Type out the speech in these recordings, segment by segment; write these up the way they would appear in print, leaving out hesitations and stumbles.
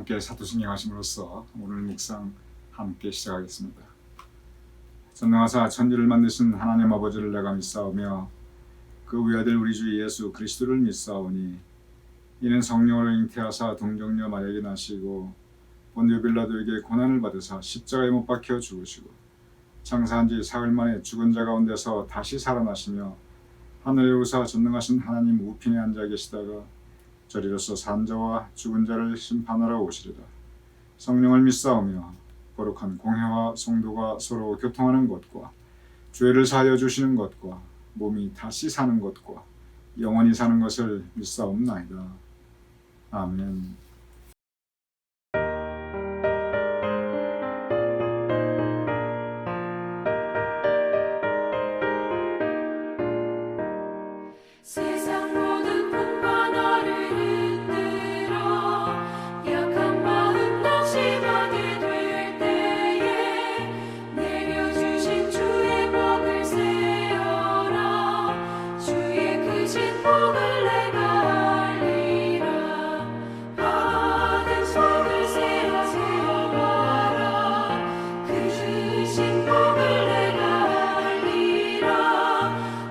함께 사도신경 하심으로써 오늘 묵상 함께 시작하겠습니다. 전능하사 천지를 만드신 하나님 아버지를 내가 믿사오며 그 외아들 우리 주 예수 그리스도를 믿사오니 이는 성령으로 잉태하사 동정녀 마리아에게 나시고 본디오 빌라도에게 고난을 받으사 십자가에 못 박혀 죽으시고 장사한 지 사흘 만에 죽은 자 가운데서 다시 살아나시며 하늘에 오사 전능하신 하나님 우편에 앉아 계시다가 저리로서 산 자와 죽은 자를 심판하러 오시리라. 성령을 믿사오며 거룩한 공회와 성도가 서로 교통하는 것과 죄를 사하여 주시는 것과 몸이 다시 사는 것과 영원히 사는 것을 믿사옵나이다. 아멘. 세상 모든 풍파 나를 흔들어 약한 마음 낙심하게 될 때에 내려주신 주의 복을 세어라. 주의 크신 복을 내가 알리라. 받은 속을 세어봐라. 그 크신 복을 내가 알리라.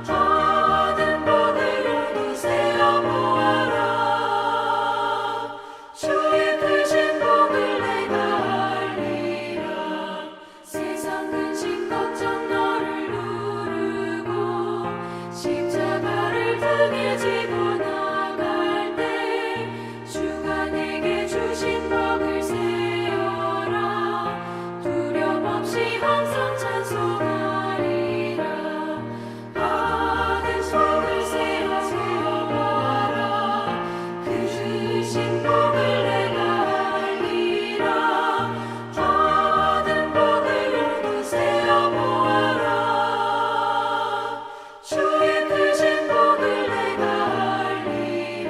받은 복을 세어보아라. 주의 크신 복을 내가 알리라. 세상 근심 걱정 너를 누르고 십자가를 등에 지고 나갈 때 주가 내게 주신 복을 세어라. 두려움 없이 항상 찬송하리라. 받은 속을 세어보아라. 그 크신 복을 내가 알리라. 받은 복을 모두 세어보아라. 주의 크신 복을 내가 알리라.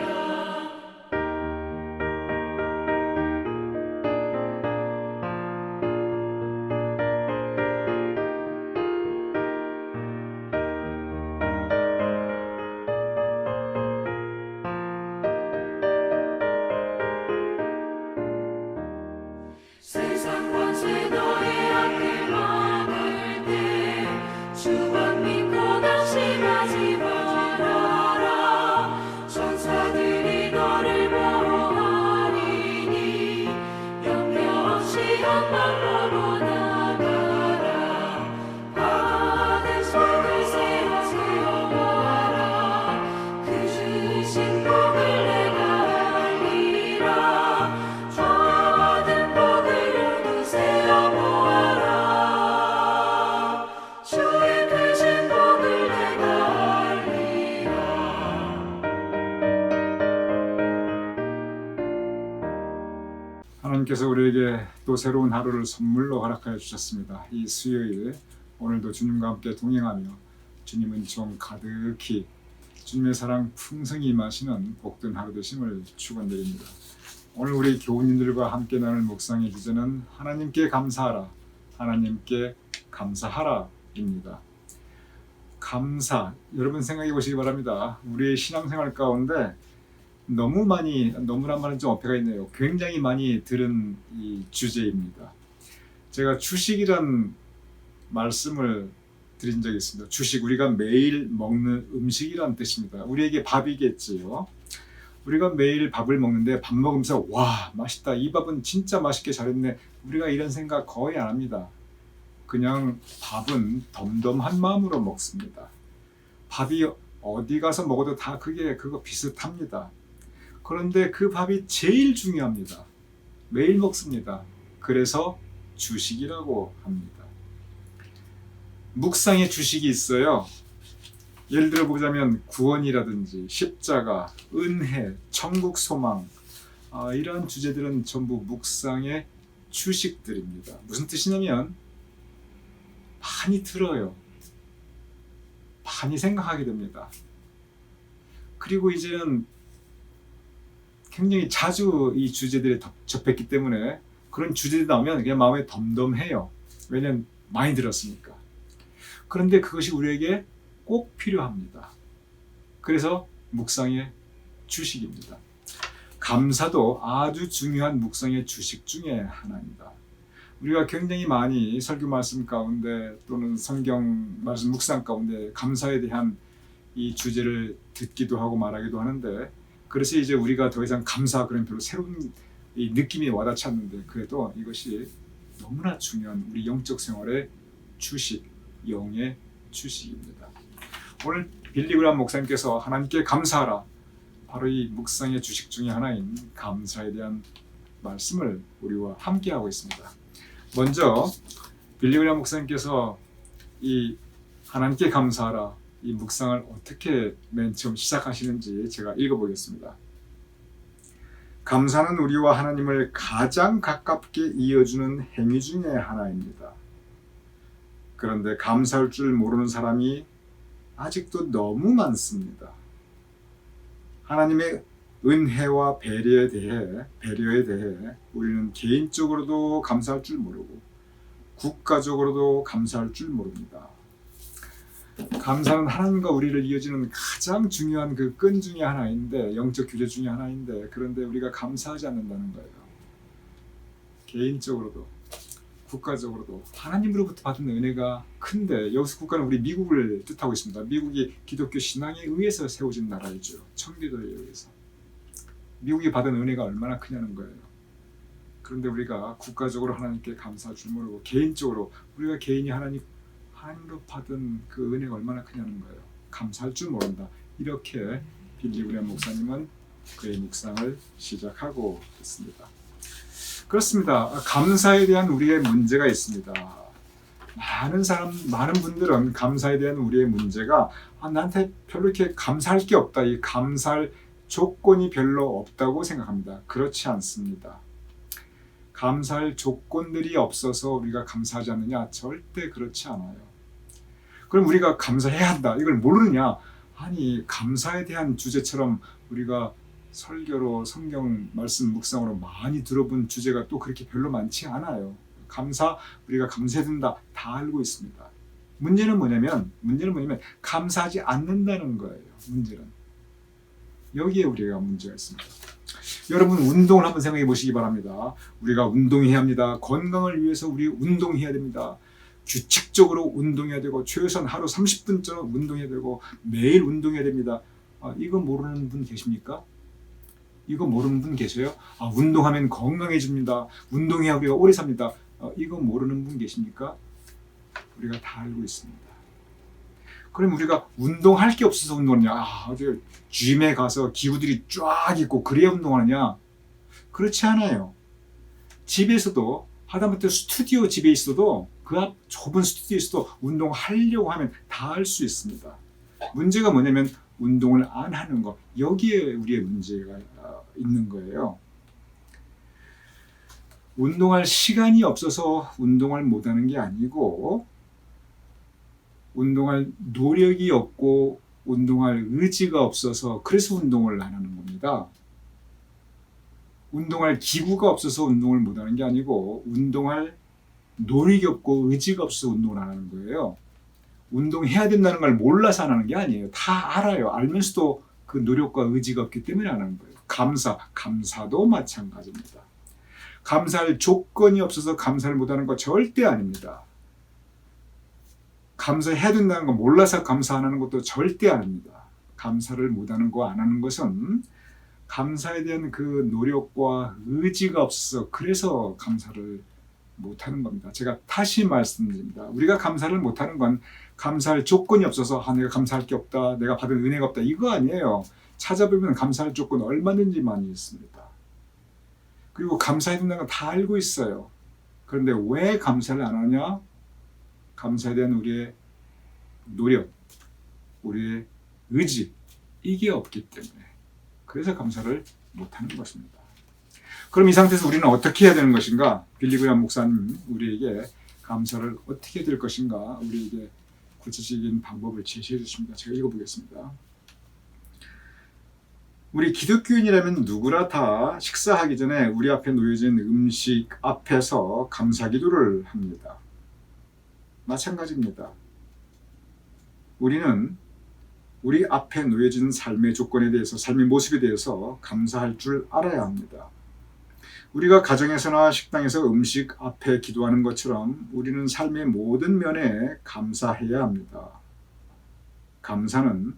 세상 권세 너의 앞길 막을 때 주만 믿고 낙심하지 말아라. 천사들이 너를 보호하리니 염려 없이 한방 보고 나가라. 받은 속을 세어보아라. 그 크신 복을 내가 알리라. 받은 복을 모두 세어보아라. 주의 크신 복을 내가 알리라. 하나님께서 우리에게 또 새로운 하루를 선물로 허락하여 주셨습니다. 이 수요일 오늘도 주님과 함께 동행하며 주님 은총 가득히 주님의 사랑 풍성히 임하시는 복된 하루 되심을 축원드립니다. 오늘 우리 교우님들과 함께 나눌 묵상의 주제는 하나님께 감사하라, 하나님께 감사하라입니다. 감사, 여러분 생각해 보시기 바랍니다. 우리의 신앙생활 가운데 너무란 말은 좀 어폐가 있네요. 굉장히 많이 들은 이 주제입니다. 제가 주식이란 말씀을 드린 적이 있습니다. 주식, 우리가 매일 먹는 음식이란 뜻입니다. 우리에게 밥이겠지요. 우리가 매일 밥을 먹는데 밥 먹으면서 와 맛있다, 이 밥은 진짜 맛있게 잘했네, 우리가 이런 생각 거의 안 합니다. 그냥 밥은 덤덤한 마음으로 먹습니다. 밥이 어디 가서 먹어도 다 그거 비슷합니다. 그런데 그 밥이 제일 중요합니다. 매일 먹습니다. 그래서 주식이라고 합니다. 묵상의 주식이 있어요. 예를 들어 보자면 구원이라든지 십자가, 은혜, 천국 소망, 이러한 주제들은 전부 묵상의 주식들입니다. 무슨 뜻이냐면 많이 들어요. 많이 생각하게 됩니다. 그리고 이제는 굉장히 자주 이 주제들에 접했기 때문에 그런 주제들이 나오면 그냥 마음에 덤덤해요. 왜냐면 많이 들었으니까. 그런데 그것이 우리에게 꼭 필요합니다. 그래서 묵상의 주식입니다. 감사도 아주 중요한 묵상의 주식 중에 하나입니다. 우리가 굉장히 많이 설교 말씀 가운데 또는 성경 말씀 묵상 가운데 감사에 대한 이 주제를 듣기도 하고 말하기도 하는데, 그래서 이제 우리가 더 이상 감사 그런 별로 새로운 이 느낌이 와닿지 않는데, 그래도 이것이 너무나 중요한 우리 영적 생활의 주식, 영의 주식입니다. 오늘 빌리 그레이엄 목사님께서 하나님께 감사하라, 바로 이 묵상의 주식 중에 하나인 감사에 대한 말씀을 우리와 함께 하고 있습니다. 먼저 빌리 그레이엄 목사님께서 이 하나님께 감사하라 이 묵상을 어떻게 맨 처음 시작하시는지 제가 읽어보겠습니다. 감사는 우리와 하나님을 가장 가깝게 이어주는 행위 중에 하나입니다. 그런데 감사할 줄 모르는 사람이 아직도 너무 많습니다. 하나님의 은혜와 배려에 대해 우리는 개인적으로도 감사할 줄 모르고 국가적으로도 감사할 줄 모릅니다. 감사는 하나님과 우리를 이어지는 가장 중요한 그 끈 중에 하나인데, 영적 규제 중에 하나인데, 그런데 우리가 감사하지 않는다는 거예요. 개인적으로도 국가적으로도 하나님으로부터 받은 은혜가 큰데, 여기서 국가는 우리 미국을 뜻하고 있습니다. 미국이 기독교 신앙에 의해서 세워진 나라이죠. 청교도에 의해서. 미국이 받은 은혜가 얼마나 크냐는 거예요. 그런데 우리가 국가적으로 하나님께 감사할 줄 모르고 개인적으로 우리가 개인이 하나님으로 받은 그 은혜가 얼마나 크냐는 거예요. 감사할 줄 모른다. 이렇게 빌리 그레이엄 목사님은 그의 묵상을 시작하고 있습니다. 그렇습니다. 감사에 대한 우리의 문제가 있습니다. 많은 분들은 감사에 대한 우리의 문제가 나한테 별로 이렇게 감사할 게 없다. 이 감사할 조건이 별로 없다고 생각합니다. 그렇지 않습니다. 감사할 조건들이 없어서 우리가 감사하지 않느냐? 절대 그렇지 않아요. 그럼 우리가 감사해야 한다. 이걸 모르느냐? 아니, 감사에 대한 주제처럼 우리가 설교로 성경 말씀 묵상으로 많이 들어본 주제가 또 그렇게 별로 많지 않아요. 우리가 감사해야 된다. 다 알고 있습니다. 문제는 뭐냐면 감사하지 않는다는 거예요. 문제는. 여기에 우리가 문제가 있습니다. 여러분, 운동을 한번 생각해 보시기 바랍니다. 우리가 운동해야 합니다. 건강을 위해서 우리 운동해야 됩니다. 규칙적으로 운동해야 되고 최소한 하루 30분쯤 운동해야 되고 매일 운동해야 됩니다. 이거 모르는 분 계십니까? 이거 모르는 분 계세요? 운동하면 건강해집니다. 운동해야 우리가 오래 삽니다. 이거 모르는 분 계십니까? 우리가 다 알고 있습니다. 그럼 우리가 운동할 게 없어서 운동하느냐? 어디 짐에 가서 기구들이 쫙 있고 그래야 운동하느냐? 그렇지 않아요. 집에서도 하다못해 스튜디오 집에 있어도 그 앞 좁은 스튜디오에서도 운동하려고 하면 다 할 수 있습니다. 문제가 뭐냐면 운동을 안 하는 것. 여기에 우리의 문제가 있는 거예요. 운동할 시간이 없어서 운동을 못하는 게 아니고, 운동할 노력이 없고 운동할 의지가 없어서 그래서 운동을 안 하는 겁니다. 운동할 기구가 없어서 운동을 못하는 게 아니고 운동할 노력이 없고 의지가 없어서 운동을 안 하는 거예요. 운동해야 된다는 걸 몰라서 안 하는 게 아니에요. 다 알아요. 알면서도 그 노력과 의지가 없기 때문에 안 하는 거예요. 감사도 마찬가지입니다. 감사할 조건이 없어서 감사를 못하는 거 절대 아닙니다. 감사해야 된다는 거 몰라서 감사 안 하는 것도 절대 아닙니다. 감사를 못하는 거 안 하는 것은 감사에 대한 그 노력과 의지가 없어서 그래서 감사를 못하는 겁니다. 제가 다시 말씀드립니다. 우리가 감사를 못하는 건 감사할 조건이 없어서 내가 감사할 게 없다, 내가 받은 은혜가 없다, 이거 아니에요. 찾아보면 감사할 조건 얼마든지 많이 있습니다. 그리고 감사해야 된다는 건 다 알고 있어요. 그런데 왜 감사를 안 하냐? 감사에 대한 우리의 노력, 우리의 의지, 이게 없기 때문에. 그래서 감사를 못하는 것입니다. 그럼 이 상태에서 우리는 어떻게 해야 되는 것인가? 빌리 그레이엄 목사님 우리에게 감사를 어떻게 해야 될 것인가? 우리에게 구체적인 방법을 제시해 주십니다. 제가 읽어보겠습니다. 우리 기독교인이라면 누구나 다 식사하기 전에 우리 앞에 놓여진 음식 앞에서 감사 기도를 합니다. 마찬가지입니다. 우리는 우리 앞에 놓여진 삶의 조건에 대해서, 삶의 모습에 대해서 감사할 줄 알아야 합니다. 우리가 가정에서나 식당에서 음식 앞에 기도하는 것처럼 우리는 삶의 모든 면에 감사해야 합니다. 감사는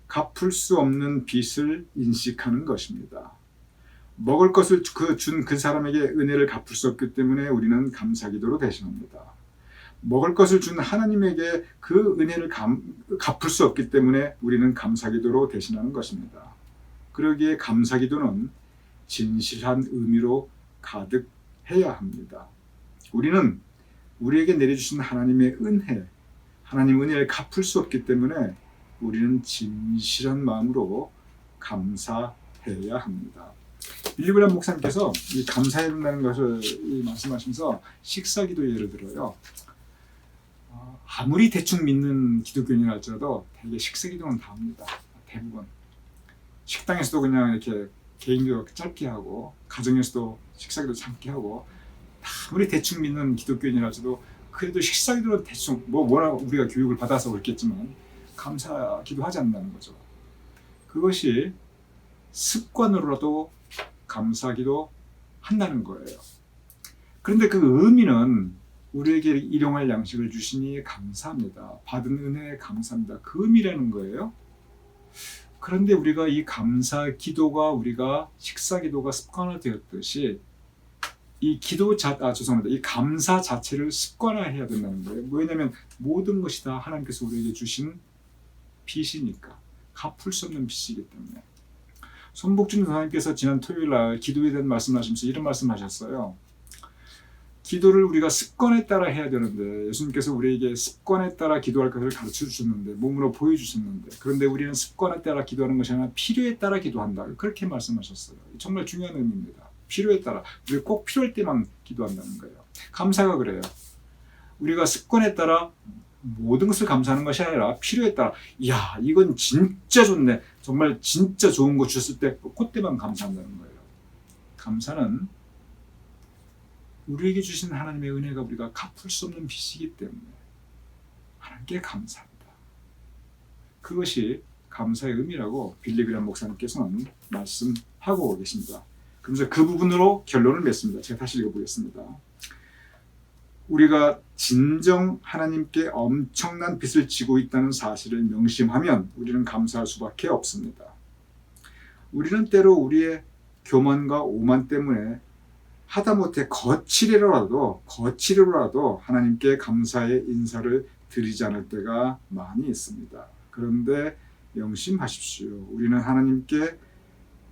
갚을 수 없는 빚을 인식하는 것입니다. 먹을 것을 준 그 사람에게 은혜를 갚을 수 없기 때문에 우리는 감사기도로 대신합니다. 먹을 것을 준 하나님에게 그 은혜를 갚을 수 없기 때문에 우리는 감사기도로 대신하는 것입니다. 그러기에 감사기도는 진실한 의미로 가득해야 합니다. 우리는 우리에게 내려주신 하나님의 은혜, 하나님 은혜를 갚을 수 없기 때문에 우리는 진실한 마음으로 감사해야 합니다. 빌리 그레이엄 목사님께서 이 감사해야 된다는 것을 말씀하시면서 식사기도 예를 들어요. 아무리 대충 믿는 기독교인이라 할지라도 대개 식사기도는 다 합니다. 대부분. 식당에서도 그냥 이렇게 개인기도 짧게 하고, 가정에서도 식사기도 짧게 하고, 아무리 대충 믿는 기독교인이라 할지라도 그래도 식사기도는 대충 워낙 우리가 교육을 받아서 그렇겠지만 감사기도 하지 않는다는 거죠. 그것이 습관으로라도 감사기도 한다는 거예요. 그런데 그 의미는 우리에게 일용할 양식을 주시니 감사합니다. 받은 은혜에 감사합니다. 그 의미라는 거예요. 그런데 우리가 이 감사 기도가, 우리가 식사 기도가 습관화되었듯이 이 이 감사 자체를 습관화해야 된다는 거예요. 왜냐하면 모든 것이 다 하나님께서 우리에게 주신 빚이니까, 갚을 수 없는 빚이기 때문에. 손복준 선생님께서 지난 토요일 날 기도에 대한 말씀하시면서 이런 말씀하셨어요. 기도를 우리가 습관에 따라 해야 되는데, 예수님께서 우리에게 습관에 따라 기도할 것을 가르쳐 주셨는데, 몸으로 보여주셨는데, 그런데 우리는 습관에 따라 기도하는 것이 아니라 필요에 따라 기도한다. 그렇게 말씀하셨어요. 정말 중요한 의미입니다. 필요에 따라. 우리가 꼭 필요할 때만 기도한다는 거예요. 감사가 그래요. 우리가 습관에 따라 모든 것을 감사하는 것이 아니라 필요에 따라, 이야, 이건 진짜 좋네, 정말 진짜 좋은 거 주셨을 때 그때만 감사한다는 거예요. 감사는 우리에게 주신 하나님의 은혜가 우리가 갚을 수 없는 빚이기 때문에 하나님께 감사합니다. 그것이 감사의 의미라고 빌리 그레이엄 목사님께서는 말씀하고 계십니다. 그래서 그 부분으로 결론을 맺습니다. 제가 다시 읽어보겠습니다. 우리가 진정 하나님께 엄청난 빚을 지고 있다는 사실을 명심하면 우리는 감사할 수밖에 없습니다. 우리는 때로 우리의 교만과 오만 때문에 하다못해 거칠이라도 하나님께 감사의 인사를 드리지 않을 때가 많이 있습니다. 그런데 명심하십시오. 우리는 하나님께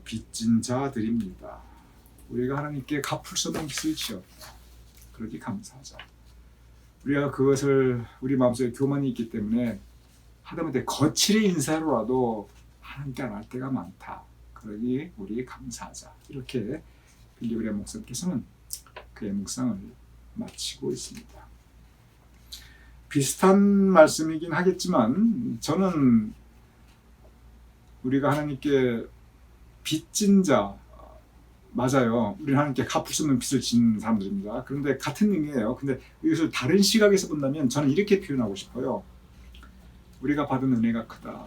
빚진 자들입니다. 우리가 하나님께 갚을 수 없는 빚을 지었다. 그러기 감사하자. 우리가 그것을, 우리 마음속에 교만이 있기 때문에 하다못해 거칠의 인사로라도 하나님께 안 할 때가 많다. 그러니 우리 감사하자. 이렇게 빌리 그레이엄 목사님께서는 그의 묵상을 마치고 있습니다. 비슷한 말씀이긴 하겠지만 저는 우리가 하나님께 빚진 자, 맞아요. 우리는 하나님께 갚을 수 없는 빚을 지는 사람들입니다. 그런데 같은 의미예요. 근데 이것을 다른 시각에서 본다면 저는 이렇게 표현하고 싶어요. 우리가 받은 은혜가 크다.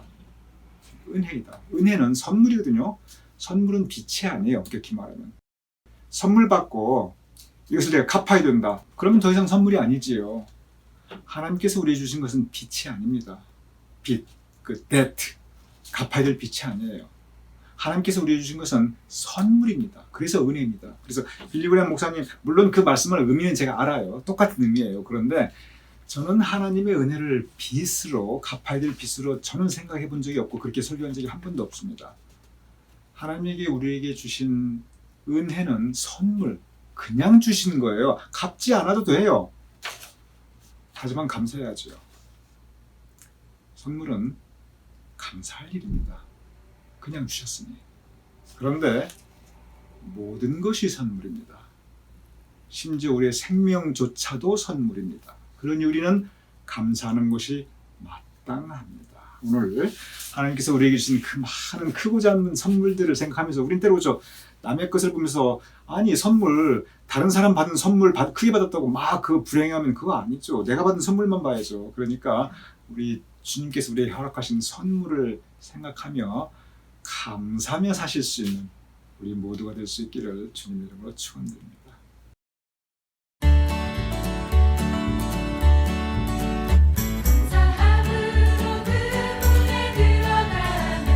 은혜이다. 은혜는 선물이거든요. 선물은 빚이 아니에요. 엄격히 말하면. 선물 받고 이것을 내가 갚아야 된다. 그러면 더 이상 선물이 아니지요. 하나님께서 우리에게 주신 것은 빚이 아닙니다. 빚, debt, 갚아야 될 빚이 아니에요. 하나님께서 우리에게 주신 것은 선물입니다. 그래서 은혜입니다. 그래서 빌리 그레이엄 목사님, 물론 그 말씀을 의미는 제가 알아요. 똑같은 의미예요. 그런데 저는 하나님의 은혜를 빚으로, 갚아야 될 빚으로 저는 생각해 본 적이 없고 그렇게 설교한 적이 한 번도 없습니다. 하나님에게 우리에게 주신 은혜는 선물, 그냥 주신 거예요. 갚지 않아도 돼요. 하지만 감사해야죠. 선물은 감사할 일입니다. 그냥 주셨으니. 그런데 모든 것이 선물입니다. 심지어 우리의 생명조차도 선물입니다. 그러니 우리는 감사하는 것이 마땅합니다. 오늘 하나님께서 우리에게 주신 그 많은 크고 작은 선물들을 생각하면서 우린 때로 그죠, 남의 것을 보면서 아니 선물, 다른 사람 받은 선물 크게 받았다고 막 그 불행해하면 그거 아니죠. 내가 받은 선물만 봐야죠. 그러니까 우리 주님께서 우리에게 허락하신 선물을 생각하며 감사하며 사실 수 있는 우리 모두가 될 수 있기를 주님 이름으로 축원드립니다. 감사함으로 그 문에 들어가며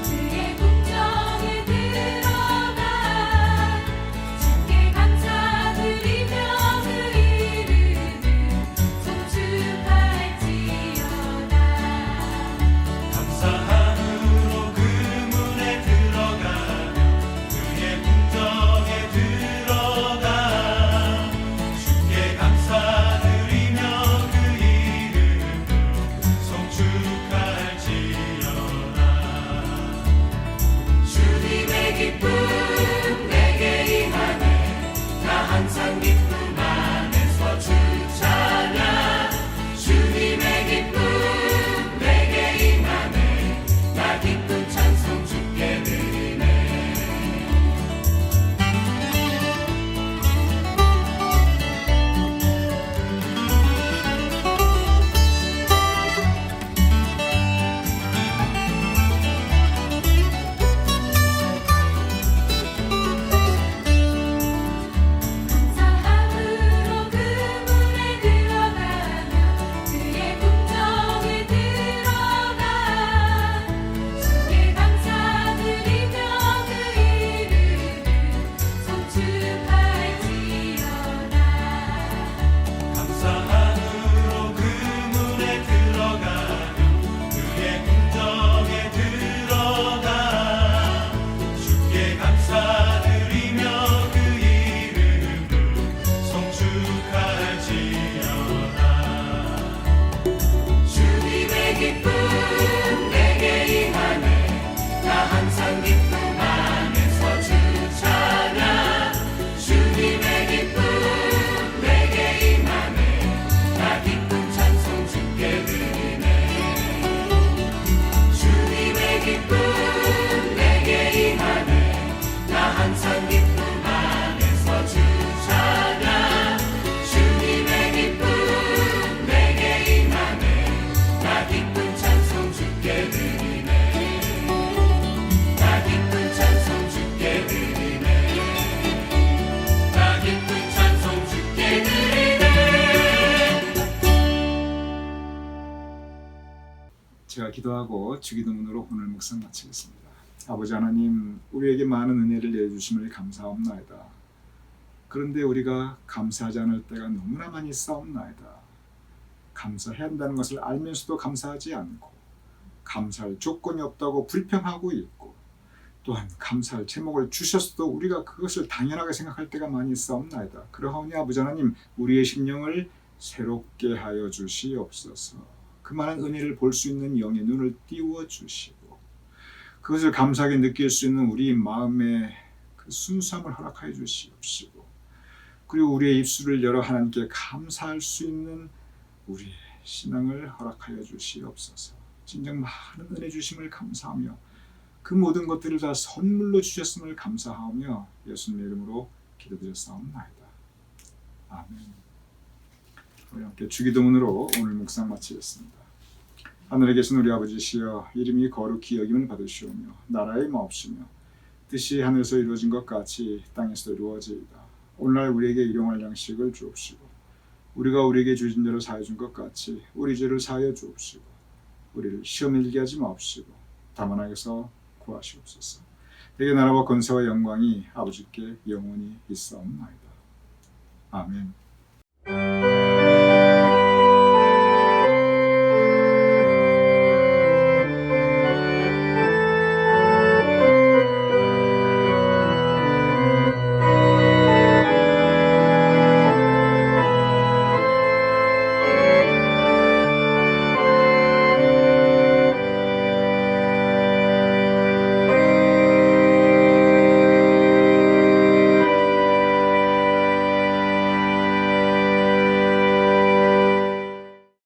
그의 궁정에 들어가 주께 감사드리며 그 이름을 송축할지어다. 감사함으로 그 문에 들어가며 그의 궁정에 들어가 주께 감사드리며 그 이름을 송축할지어다. 주님의 기쁨 내게 임하네. 나 항상 기쁨 안에서 주 찬양. 주님의 기쁨 내게 임하네. 나 기쁨 찬송 주께 드리네. 감사함으로 그 문에 들어가며 그의 궁정에 들어가 주께 감사드리며 그 이름을 송축할지어다. 감사함으로 그 문에 들어가며 그의 궁정에 들어가 주께 감사드리며 그 이름을 송축할지어다. 주님의 기쁨 내게 임하네. 나 항상 기쁨 안에서 주 찬양. 주님의 기쁨 내게 임하네. 나 기쁨 찬송 주께 드리네. 주님의 기쁨 내게 임하네. 나 항상 기쁨 안에서 주 찬양. 주님의 기쁨 내게 임하네. 나 기쁨 찬송 주께 드리네. 나 기쁨 찬송 주께 드리네. 나 기쁨 찬송 주께 드리네. 제가 기도하고 주기도문으로 오늘 묵상 마치겠습니다. 아버지 하나님, 우리에게 많은 은혜를 내주심을 감사합나이다. 그런데 우리가 감사하지 않을 때가 너무나 많이 있사옵나이다. 감사해야 한다는 것을 알면서도 감사하지 않고, 감사할 조건이 없다고 불평하고 있고, 또한 감사할 제목을 주셨어도 우리가 그것을 당연하게 생각할 때가 많이 있사옵나이다. 그러하오니 아버지 하나님, 우리의 심령을 새롭게 하여 주시옵소서. 그 많은 은혜를 볼 수 있는 영의 눈을 띄워 주시고, 그것을 감사하게 느낄 수 있는 우리 마음의 그 순수함을 허락하여 주시옵시고, 그리고 우리의 입술을 열어 하나님께 감사할 수 있는 우리의 신앙을 허락하여 주시옵소서. 진정 많은 은혜 주심을 감사하며 그 모든 것들을 다 선물로 주셨음을 감사하며 예수님의 이름으로 기도드렸사옵나이다. 아멘. 우리 함께 주기도문으로 오늘 묵상 마치겠습니다. 하늘에 계신 우리 아버지시여, 이름이 거룩히 여김을 받으시오며 나라의 마옵시며 뜻이 하늘에서 이루어진 것 같이 땅에서 이루어지이다. 오늘날 우리에게 일용할 양식을 주옵시고, 우리가 우리에게 주신 대로 사하여 준 것 같이 우리 죄를 사하여 주옵시고, 우리를 시험에 들게 하지 마옵시고 다만 악에서 구하시옵소서. 대개 나라와 권세와 영광이 아버지께 영원히 있사옵나이다. 아멘.